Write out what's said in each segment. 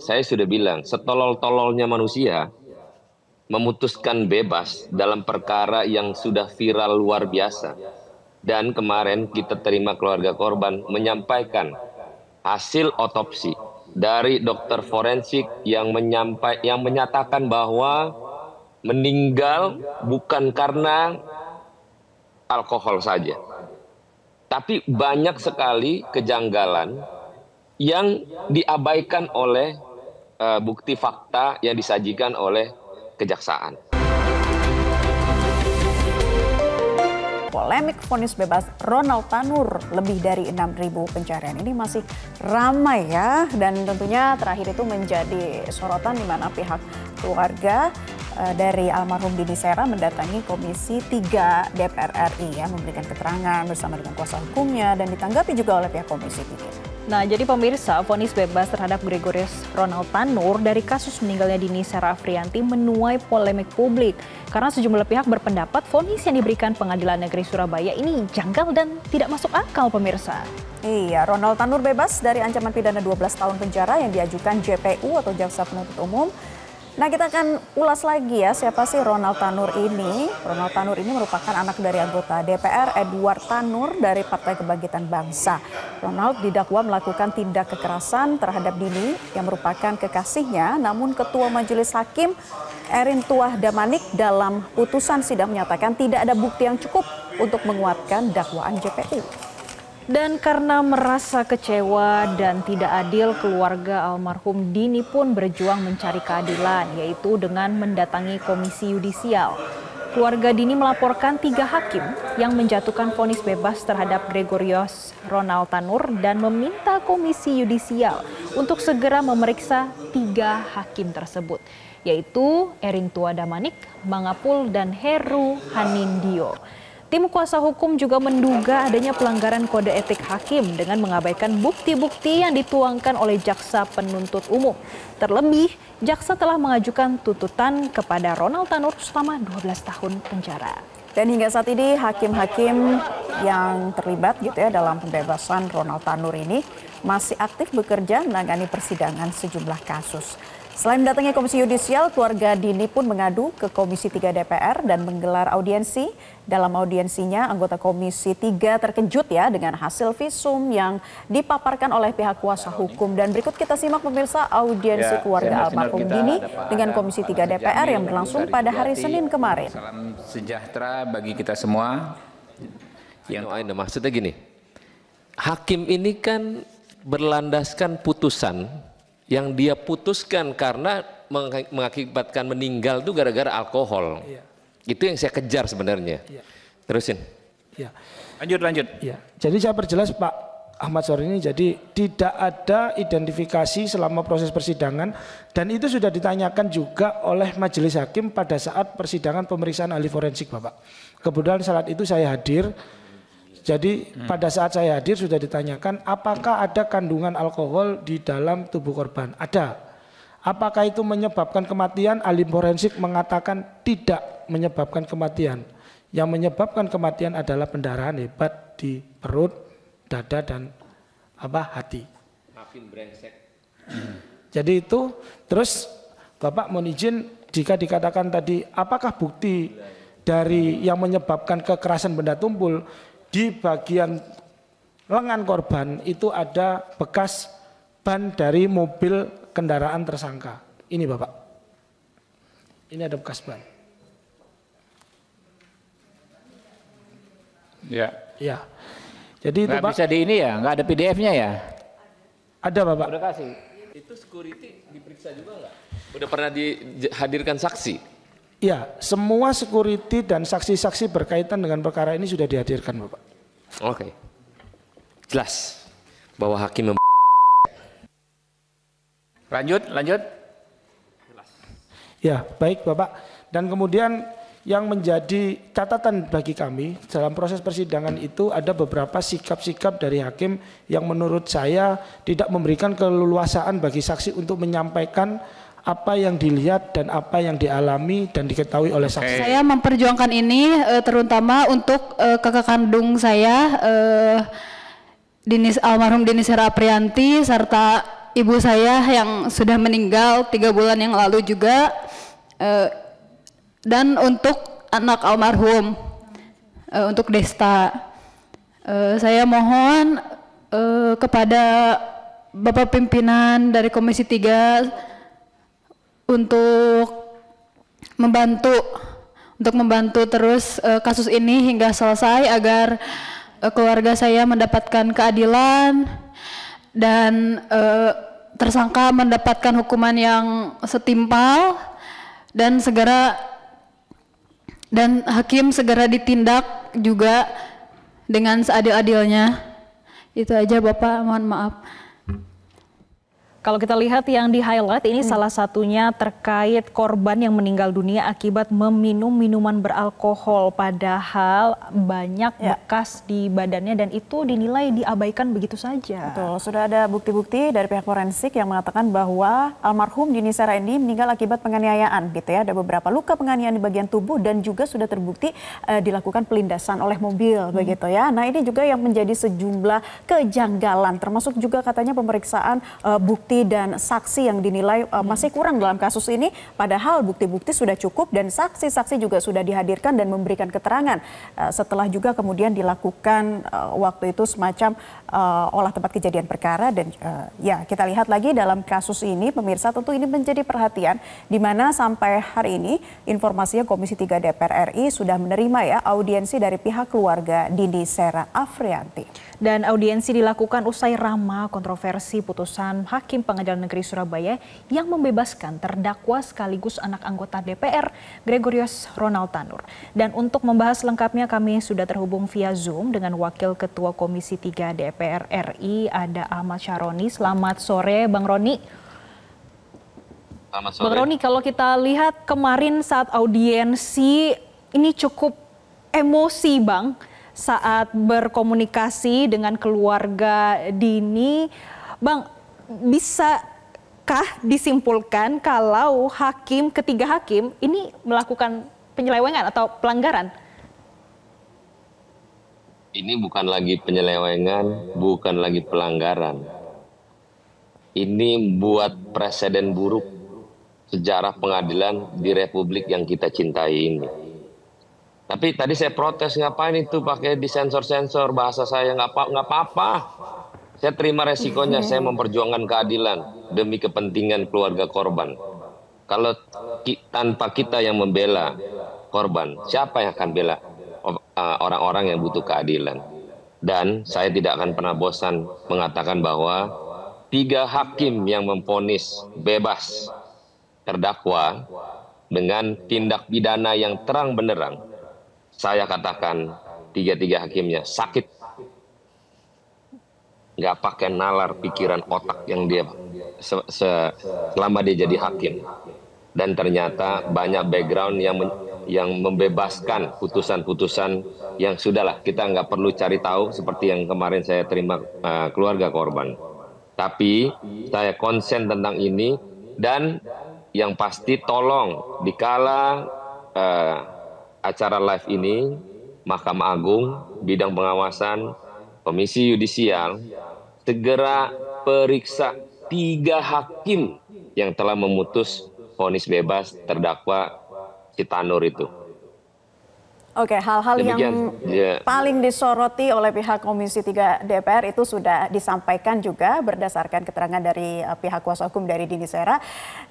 saya sudah bilang, setolol-tololnya manusia memutuskan bebas dalam perkara yang sudah viral luar biasa. Dan kemarin kita terima keluarga korban menyampaikan hasil otopsi dari dokter forensik yang menyatakan bahwa meninggal bukan karena alkohol saja. Tapi banyak sekali kejanggalan yang diabaikan oleh bukti fakta yang disajikan oleh kejaksaan. Polemik vonis bebas Ronald Tanur lebih dari 6.000 pencarian ini masih ramai ya, dan tentunya terakhir itu menjadi sorotan di mana pihak keluarga dari almarhum Dini Sera mendatangi Komisi 3 DPR RI ya, memberikan keterangan bersama dengan kuasa hukumnya dan ditanggapi juga oleh pihak Komisi 3. Nah, jadi pemirsa, vonis bebas terhadap Gregorius Ronald Tanur dari kasus meninggalnya Dini Sera Afriyanti menuai polemik publik karena sejumlah pihak berpendapat vonis yang diberikan Pengadilan Negeri Surabaya ini janggal dan tidak masuk akal, pemirsa. Iya, Ronald Tanur bebas dari ancaman pidana 12 tahun penjara yang diajukan JPU atau Jaksa Penuntut Umum. Nah, kita akan ulas lagi ya, siapa sih Ronald Tanur ini? Ronald Tanur ini merupakan anak dari anggota DPR Edward Tanur dari Partai Kebangkitan Bangsa. Ronald didakwa melakukan tindak kekerasan terhadap Dini yang merupakan kekasihnya, namun Ketua Majelis Hakim Erin Tuah Damanik dalam putusan sidang menyatakan tidak ada bukti yang cukup untuk menguatkan dakwaan JPU. Dan karena merasa kecewa dan tidak adil, keluarga almarhum Dini pun berjuang mencari keadilan, yaitu dengan mendatangi Komisi Yudisial. Keluarga Dini melaporkan 3 hakim yang menjatuhkan vonis bebas terhadap Gregorius Ronald Tanur dan meminta Komisi Yudisial untuk segera memeriksa 3 hakim tersebut, yaitu Erin Tua Damanik, Mangapul, dan Heru Hanindio. Tim kuasa hukum juga menduga adanya pelanggaran kode etik hakim dengan mengabaikan bukti-bukti yang dituangkan oleh Jaksa Penuntut Umum. Terlebih, Jaksa telah mengajukan tuntutan kepada Ronald Tanur selama 12 tahun penjara. Dan hingga saat ini hakim-hakim yang terlibat gitu ya dalam pembebasan Ronald Tanur ini masih aktif bekerja menangani persidangan sejumlah kasus. Selain mendatangi Komisi Yudisial, keluarga Dini pun mengadu ke Komisi 3 DPR dan menggelar audiensi. Dalam audiensinya, anggota Komisi 3 terkejut ya dengan hasil visum yang dipaparkan oleh pihak kuasa hukum. Dan berikut kita simak pemirsa audiensi keluarga almarhum Dini dengan Komisi 3 DPR yang berlangsung pada hari Senin kemarin. Salam sejahtera bagi kita semua. Maksudnya gini, hakim ini kan berlandaskan putusan yang dia putuskan karena mengakibatkan meninggal itu gara-gara alkohol. Iya. Itu yang saya kejar sebenarnya. Iya. Terusin. Iya. Lanjut. Iya. Jadi saya perjelas Pak Ahmad Sori ini, jadi tidak ada identifikasi selama proses persidangan dan itu sudah ditanyakan juga oleh majelis hakim pada saat persidangan pemeriksaan ahli forensik Bapak. Kebetulan saat itu saya hadir. Jadi pada saat saya hadir sudah ditanyakan apakah ada kandungan alkohol di dalam tubuh korban. Ada. Apakah itu menyebabkan kematian? Ahli forensik mengatakan tidak menyebabkan kematian. Yang menyebabkan kematian adalah pendarahan hebat di perut, dada dan hati. Maafin brengsek. Jadi itu terus Bapak mohon izin jika dikatakan tadi apakah bukti dari yang menyebabkan kekerasan benda tumpul. Di bagian lengan korban itu ada bekas ban dari mobil kendaraan tersangka. Ini Bapak. Ini ada bekas ban. Ya. Ya. Jadi itu Pak. Bisa di ini ya, nggak ada PDF-nya ya? Ada Bapak. Udah kasih. Itu security diperiksa juga nggak? Udah pernah dihadirkan saksi? Ya, semua security dan saksi-saksi berkaitan dengan perkara ini sudah dihadirkan, Bapak. Oke. Jelas bahwa hakim Lanjut. Ya, baik Bapak. Dan kemudian yang menjadi catatan bagi kami dalam proses persidangan itu ada beberapa sikap-sikap dari hakim yang menurut saya tidak memberikan keleluasaan bagi saksi untuk menyampaikan apa yang dilihat dan apa yang dialami dan diketahui oleh saksi. Saya memperjuangkan ini terutama untuk kakak kandung saya, almarhum Dini Sera Afriyanti serta ibu saya yang sudah meninggal 3 bulan yang lalu juga, dan untuk anak almarhum, untuk Desta. Saya mohon kepada Bapak pimpinan dari Komisi 3 untuk membantu terus kasus ini hingga selesai agar keluarga saya mendapatkan keadilan dan tersangka mendapatkan hukuman yang setimpal dan hakim segera ditindak juga dengan seadil-adilnya. Itu aja Bapak, mohon maaf. Kalau kita lihat yang di-highlight ini salah satunya terkait korban yang meninggal dunia akibat meminum minuman beralkohol, padahal banyak bekas di badannya dan itu dinilai diabaikan begitu saja. Betul, sudah ada bukti-bukti dari pihak forensik yang mengatakan bahwa almarhum Dini Sera ini meninggal akibat penganiayaan gitu ya. Ada beberapa luka penganiayaan di bagian tubuh dan juga sudah terbukti dilakukan pelindasan oleh mobil begitu ya. Nah, ini juga yang menjadi sejumlah kejanggalan, termasuk juga katanya pemeriksaan bukti dan saksi yang dinilai masih kurang dalam kasus ini, padahal bukti-bukti sudah cukup dan saksi-saksi juga sudah dihadirkan dan memberikan keterangan setelah juga kemudian dilakukan waktu itu semacam olah tempat kejadian perkara. Dan ya, kita lihat lagi dalam kasus ini pemirsa, tentu ini menjadi perhatian di mana sampai hari ini informasinya Komisi 3 DPR RI sudah menerima ya audiensi dari pihak keluarga Dini Sera Afrianti. Dan audiensi dilakukan usai ramai kontroversi putusan Hakim Pengadilan Negeri Surabaya yang membebaskan terdakwa sekaligus anak anggota DPR Gregorius Ronald Tanur. Dan untuk membahas lengkapnya kami sudah terhubung via Zoom dengan Wakil Ketua Komisi 3 DPR RI, ada Ahmad Syaroni. Selamat sore Bang Roni. Selamat sore. Bang Roni, kalau kita lihat kemarin saat audiensi ini cukup emosi Bang, saat berkomunikasi dengan keluarga Dini. Bang, bisakah disimpulkan kalau ketiga hakim ini melakukan penyelewengan atau pelanggaran? Ini bukan lagi penyelewengan, bukan lagi pelanggaran. Ini buat presiden buruk sejarah pengadilan di republik yang kita cintai ini. Tapi tadi saya protes, ngapain itu pakai disensor-sensor bahasa saya, nggak apa-apa. Saya terima resikonya, saya memperjuangkan keadilan demi kepentingan keluarga korban. Kalau tanpa kita yang membela korban, siapa yang akan bela orang-orang yang butuh keadilan? Dan saya tidak akan pernah bosan mengatakan bahwa 3 hakim yang memvonis bebas terdakwa dengan tindak pidana yang terang benderang, saya katakan 3 hakimnya sakit. Nggak pakai nalar pikiran otak yang dia selama dia jadi hakim. Dan ternyata banyak background yang membebaskan putusan-putusan yang sudahlah kita nggak perlu cari tahu seperti yang kemarin saya terima keluarga korban. Tapi saya konsen tentang ini dan yang pasti tolong dikala acara live ini, Mahkamah Agung, bidang pengawasan, Komisi Yudisial, segera periksa 3 hakim yang telah memutus vonis bebas terdakwa si Tanur itu. Oke, hal-hal yang paling disoroti oleh pihak Komisi 3 DPR itu sudah disampaikan juga berdasarkan keterangan dari pihak kuasa hukum dari Dini Sera.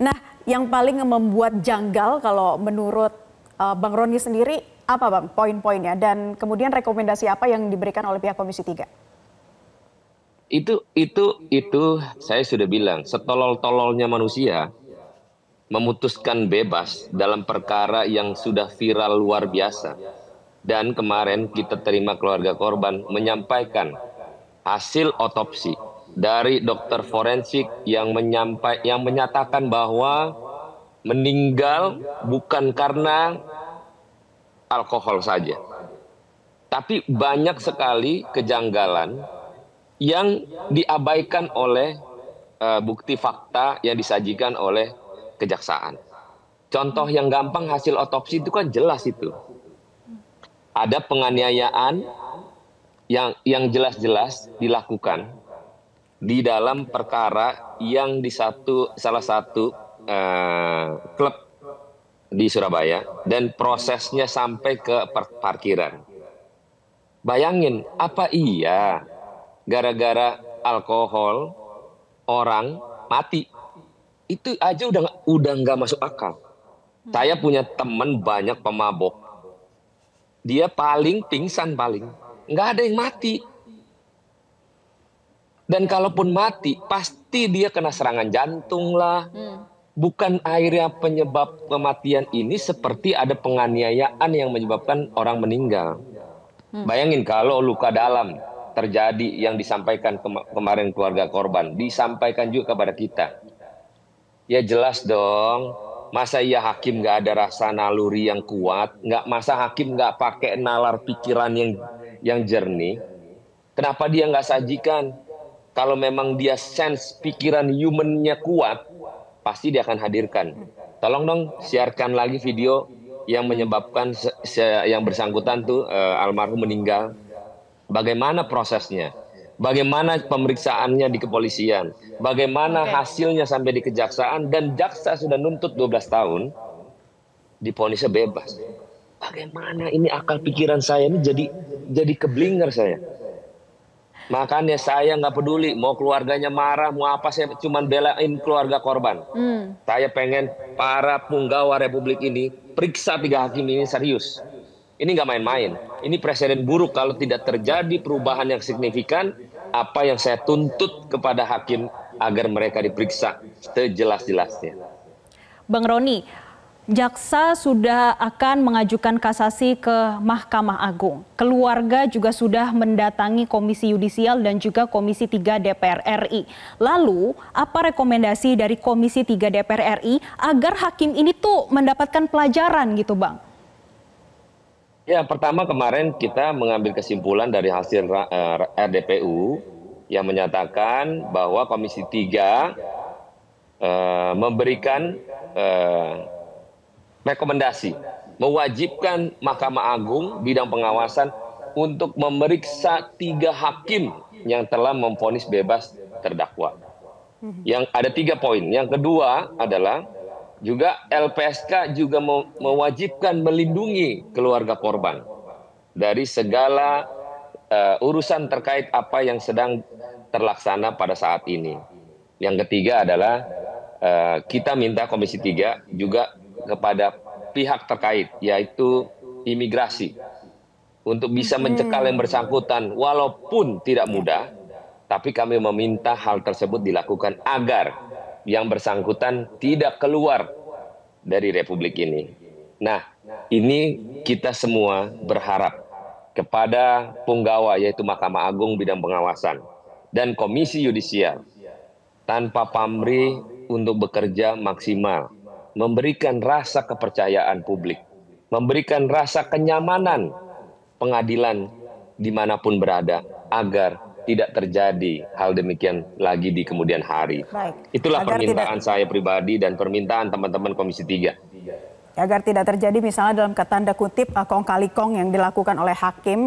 Nah, yang paling membuat janggal kalau menurut Bang Roni sendiri apa Bang poin-poinnya dan kemudian rekomendasi apa yang diberikan oleh pihak Komisi 3? Itu saya sudah bilang, setolol-tololnya manusia memutuskan bebas dalam perkara yang sudah viral luar biasa. Dan kemarin kita terima keluarga korban menyampaikan hasil otopsi dari dokter forensik yang menyatakan bahwa meninggal bukan karena alkohol saja. Tapi banyak sekali kejanggalan yang diabaikan oleh bukti fakta yang disajikan oleh kejaksaan. Contoh yang gampang, hasil otopsi itu kan jelas itu. Ada penganiayaan yang jelas-jelas dilakukan di dalam perkara yang di salah satu klub di Surabaya dan prosesnya sampai ke parkiran. Bayangin, apa iya gara-gara alkohol orang mati? Itu aja udah nggak masuk akal. Saya punya teman banyak pemabok. Dia paling pingsan nggak ada yang mati. Dan kalaupun mati, pasti dia kena serangan jantung lah. Bukan akhirnya penyebab kematian ini seperti ada penganiayaan yang menyebabkan orang meninggal. Bayangin kalau luka dalam terjadi yang disampaikan kemarin keluarga korban, disampaikan juga kepada kita. Ya jelas dong, masa iya hakim nggak ada rasa naluri yang kuat, masa hakim nggak pakai nalar pikiran yang jernih. Kenapa dia nggak sajikan? Kalau memang dia sense pikiran humannya kuat, pasti dia akan hadirkan. Tolong dong siarkan lagi video yang menyebabkan yang bersangkutan tuh almarhum meninggal. Bagaimana prosesnya? Bagaimana pemeriksaannya di kepolisian? Bagaimana hasilnya sampai di kejaksaan? Dan jaksa sudah nuntut 12 tahun, divonisnya bebas. Bagaimana ini akal pikiran saya ini jadi keblinger saya. Makanya saya nggak peduli mau keluarganya marah, mau apa, saya cuma belain keluarga korban. Saya pengen para punggawa Republik ini periksa 3 hakim ini serius. Ini nggak main-main. Ini presiden buruk kalau tidak terjadi perubahan yang signifikan. Apa yang saya tuntut kepada hakim agar mereka diperiksa sejelas-jelasnya. Bang Roni, jaksa sudah akan mengajukan kasasi ke Mahkamah Agung. Keluarga juga sudah mendatangi Komisi Yudisial dan juga Komisi 3 DPR RI. Lalu, apa rekomendasi dari Komisi 3 DPR RI agar hakim ini tuh mendapatkan pelajaran gitu, Bang? Ya, pertama kemarin kita mengambil kesimpulan dari hasil RDPU yang menyatakan bahwa Komisi 3 memberikan rekomendasi mewajibkan Mahkamah Agung bidang pengawasan untuk memeriksa 3 hakim yang telah memvonis bebas terdakwa. Yang ada 3 poin. Yang kedua adalah juga LPSK juga mewajibkan melindungi keluarga korban dari segala urusan terkait apa yang sedang terlaksana pada saat ini. Yang ketiga adalah kita minta Komisi 3 juga kepada pihak terkait, yaitu imigrasi, untuk bisa mencekal yang bersangkutan, walaupun tidak mudah, tapi kami meminta hal tersebut dilakukan agar yang bersangkutan tidak keluar dari Republik ini. Nah, ini kita semua berharap kepada punggawa, yaitu Mahkamah Agung bidang pengawasan dan Komisi Yudisial, tanpa pamrih untuk bekerja maksimal, memberikan rasa kepercayaan publik, memberikan rasa kenyamanan pengadilan dimanapun berada, agar tidak terjadi hal demikian lagi di kemudian hari. Baik. Itulah permintaan saya pribadi dan permintaan teman-teman Komisi 3. Agar tidak terjadi misalnya dalam tanda kutip kong kali kong yang dilakukan oleh hakim.